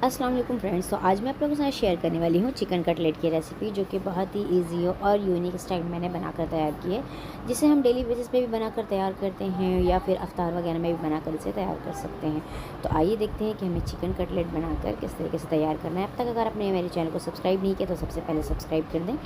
अस्सलाम वालेकुम फ्रेंड्स। तो आज मैं आप लोगों के साथ शेयर करने वाली हूँ चिकन कटलेट की रेसिपी, जो कि बहुत ही इजी और यूनिक स्टाइल मैंने बनाकर तैयार की है, जिसे हम डेली बेसिस पे भी बनाकर तैयार करते हैं या फिर अफ्तार वगैरह में भी बनाकर इसे तैयार कर सकते हैं। तो आइए देखते हैं कि हमें चिकन कटलेट बनाकर किस तरीके से तैयार करना है। अब तक अगर आपने मेरे चैनल को सब्सक्राइब नहीं किया तो सबसे पहले सब्सक्राइब कर दें।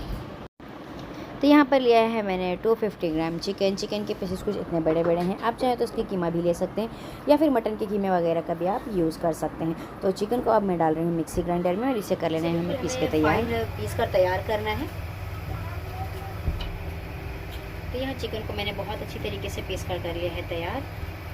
तो यहाँ पर लिया है मैंने 250 ग्राम चिकन के पीसेस कुछ इतने बड़े बड़े हैं। आप चाहें तो इसकी कीमा भी ले सकते हैं या फिर मटन के कीमे वगैरह का भी आप यूज़ कर सकते हैं। तो चिकन को अब मैं डाल रही हूँ मिक्सी ग्राइंडर में और इसे कर लेना है हमें पीस के तैयार। पीस कर तैयार करना है। तो यहाँ चिकन को मैंने बहुत अच्छी तरीके से पीस कर लिया है तैयार,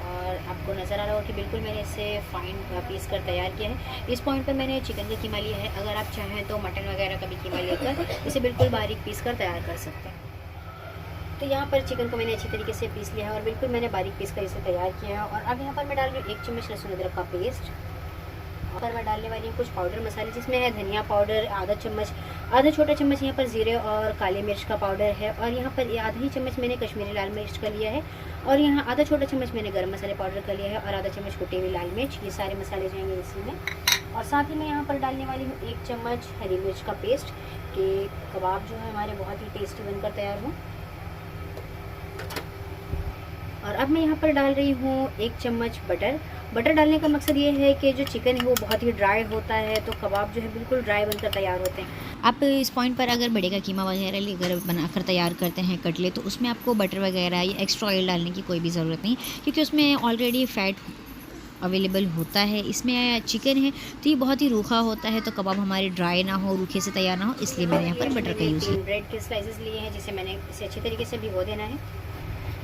और आपको नज़र आ रहा होगा कि बिल्कुल मैंने इसे फाइन पीस कर तैयार किया है। इस पॉइंट पर मैंने चिकन का कीमा लिया है। अगर आप चाहें तो मटन वगैरह का भी कीमा लेकर इसे बिल्कुल बारीक पीस कर तैयार कर सकते हैं। तो यहाँ पर चिकन को मैंने अच्छी तरीके से पीस लिया है और बिल्कुल मैंने बारीक पीस कर इसे तैयार किया है। और अब यहाँ पर मैं डाल रही हूँ 1 चम्मच लहसुन अदरक का पेस्ट, और मैं डालने वाली हूँ कुछ पाउडर मसाले, जिसमें है धनिया पाउडर आधा छोटा चम्मच यहाँ पर ज़ीरे और काली मिर्च का पाउडर है, और यहाँ पर आधा ही चम्मच मैंने कश्मीरी लाल मिर्च का लिया है, और यहाँ आधा छोटा चम्मच मैंने गरम मसाले पाउडर का लिया है, और आधा चम्मच कुटी हुई लाल मिर्च। ये सारे मसाले जाएंगे इसी में। और साथ ही मैं यहाँ पर डालने वाली हूँ 1 चम्मच हरी मिर्च का पेस्ट, कि कबाब जो है हमारे बहुत ही टेस्टी बनकर तैयार हों। और अब मैं यहाँ पर डाल रही हूँ 1 चम्मच बटर डालने का मकसद ये है कि जो चिकन है वो बहुत ही ड्राई होता है, तो कबाब जो है बिल्कुल ड्राई बनकर तैयार होते हैं। आप इस पॉइंट पर अगर बड़े का कीमा वगैरह लेकर बनाकर तैयार करते हैं कटलेट, तो उसमें आपको बटर वगैरह या एक्स्ट्रा ऑयल डालने की कोई भी ज़रूरत नहीं, क्योंकि उसमें ऑलरेडी फ़ैट अवेलेबल होता है। इसमें चिकन है तो ये बहुत ही रूखा होता है, तो कबाब हमारे ड्राई ना हो, रूखे से तैयार ना हो, इसलिए मैंने यहाँ पर बटर का यूज़ किया। ब्रेड के स्लाइसेस लिए हैं, जिसे मैंने इसे अच्छी तरीके से भिगो देना है।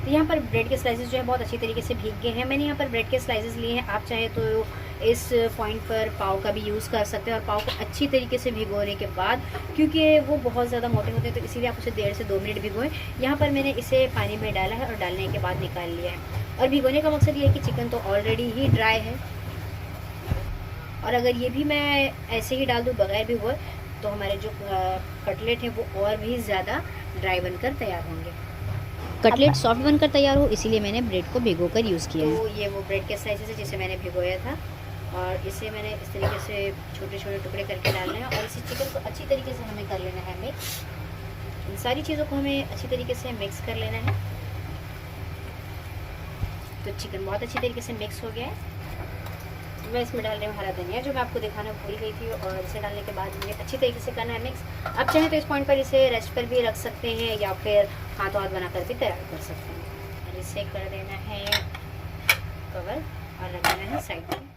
तो यहाँ पर ब्रेड के स्लाइसेस जो है बहुत अच्छी तरीके से भीग गए हैं। मैंने यहाँ पर ब्रेड के स्लाइसेस लिए हैं। आप चाहे तो इस पॉइंट पर पाव का भी यूज़ कर सकते हैं, और पाव को अच्छी तरीके से भिगोने के बाद, क्योंकि वो बहुत ज़्यादा मोटे होते हैं, तो इसीलिए आप उसे 1.5 से 2 मिनट भिगोएं। यहाँ पर मैंने इसे पानी में डाला है और डालने के बाद निकाल लिया है। और भिगोने का मकसद ये है कि चिकन तो ऑलरेडी ही ड्राई है, और अगर ये भी मैं ऐसे ही डाल दूँ बगैर भिगोए, तो हमारे जो कटलेट है वो और भी ज़्यादा ड्राई बनकर तैयार होंगे। कटलेट सॉफ्ट बनकर तैयार हो, इसीलिए मैंने ब्रेड को भिगोकर यूज़ किया है। तो ये वो ब्रेड के स्लाइसेस है जिसे मैंने भिगोया था, और इसे मैंने इस तरीके से छोटे छोटे टुकड़े करके डालना है, और इसी चिकन को अच्छी तरीके से हमें कर लेना है मिक्स। इन सारी चीज़ों को हमें अच्छी तरीके से मिक्स कर लेना है। तो चिकन बहुत अच्छी तरीके से मिक्स हो गया है। मैं इसमें डाल रही हूँ हरा धनिया, जो मैं आपको दिखाना भूल गई थी, और इसे डालने के बाद मुझे अच्छी तरीके से करना है मिक्स। आप चाहें तो इस पॉइंट पर इसे रेस्ट पर भी रख सकते हैं, या फिर हाथों हाथ बनाकर भी तैयार कर सकते हैं। और इसे कर देना है कवर और रख देना है साइड में।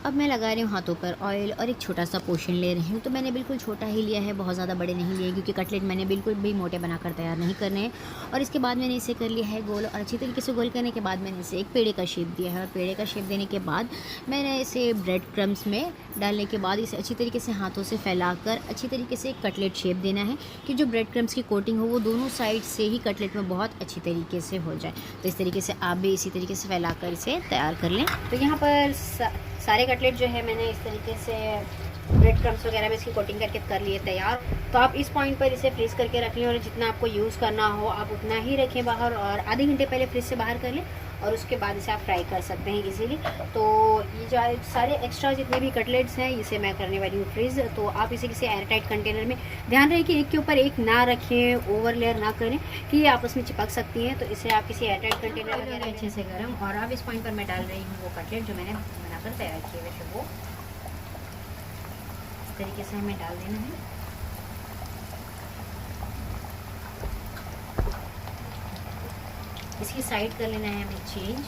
अब मैं लगा रही हूँ हाथों पर ऑयल, और एक छोटा सा पोर्शन ले रही हूँ। तो मैंने बिल्कुल छोटा ही लिया है, बहुत ज़्यादा बड़े नहीं लिए, क्योंकि कटलेट मैंने बिल्कुल भी मोटे बनाकर तैयार नहीं करने हैं। और इसके बाद मैंने इसे कर लिया है गोल, और अच्छी तरीके से गोल करने के बाद मैंने इसे एक पेड़े का शेप दिया है। और पेड़े का शेप देने के बाद मैंने इसे ब्रेड क्रम्स में डालने के बाद इसे अच्छी तरीके से हाथों से फैलाकर अच्छी तरीके से एक कटलेट शेप देना है, कि जो ब्रेड क्रम्स की कोटिंग हो वो दोनों साइड से ही कटलेट में बहुत अच्छी तरीके से हो जाए। तो इस तरीके से आप भी इसी तरीके से फैलाकर इसे तैयार कर लें। तो यहाँ पर सारे कटलेट जो है मैंने इस तरीके से ब्रेड क्रम्स वगैरह में इसकी कोटिंग करके कर लिए तैयार। तो आप इस पॉइंट पर इसे फ्रीज़ करके रख लें, और जितना आपको यूज़ करना हो आप उतना ही रखें बाहर, और आधे घंटे पहले फ्रिज से बाहर कर लें, और उसके बाद इसे आप फ्राई कर सकते हैं इजीली। तो ये जो सारे एक्स्ट्रा जितने भी कटलेट्स हैं इसे मैं करने वाली हूँ फ्रीज़। तो आप इसे किसी एयर टाइट कंटेनर में, ध्यान रहे कि एक के ऊपर एक ना रखें, ओवर लेयर ना करें, कि ये आपस में चिपक सकती हैं। तो इसे आप किसी एयर टाइट कंटेनर वगैरह अच्छे से गर्म। और अब इस पॉइंट पर मैं डाल रही हूँ वो कटलेट जो मैंने बनाकर तैयार किए हुए थे, वो इस तरीके से हमें डाल देना है। इसकी साइड कर लेना है हमें चेंज।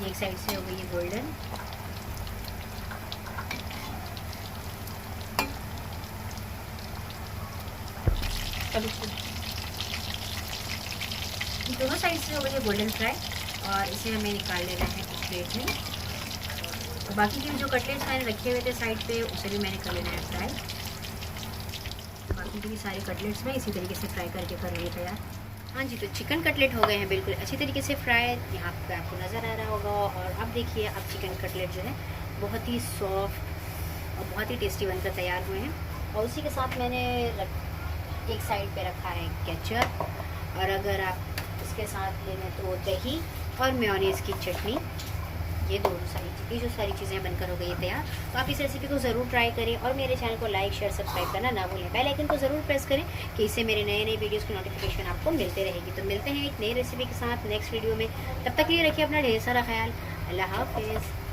ये एक साइड से हो गई है गोल्डन, दोनों साइड से हो गई है गोल्डन फ्राई, और इसे हमें निकाल लेना है इस प्लेट में। और बाकी के जो कटलेट्स मैंने रखे हुए थे साइड पे, उसे भी मैंने कर लेना है फ्राई। बाकी के भी सारे कटलेट्स में इसी तरीके से फ्राई करके कर लिए तैयार। हाँ जी, तो चिकन कटलेट हो गए हैं बिल्कुल अच्छी तरीके से फ्राई, यहाँ पे आपको नज़र आ रहा होगा। और अब देखिए, अब चिकन कटलेट जो है बहुत ही सॉफ्ट और बहुत ही टेस्टी बनकर तैयार हुए हैं। और उसी के साथ मैंने एक साइड पे रखा है केचप, और अगर आप इसके साथ लें तो दही, और मेयोनीज़ की चटनी। ये जो सारी चीज़ें बनकर हो गई है तैयार। तो आप इस रेसिपी को ज़रूर ट्राई करें और मेरे चैनल को लाइक शेयर सब्सक्राइब करना ना भूलें। बेल आइकन को ज़रूर प्रेस करें कि इससे मेरे नए नए वीडियोज़ की नोटिफिकेशन आपको मिलते रहेगी। तो मिलते हैं एक नई रेसिपी के साथ नेक्स्ट वीडियो में। तब तक के लिए रखिए अपना ढेर सारा ख्याल। अल्लाह हाफ़िज़।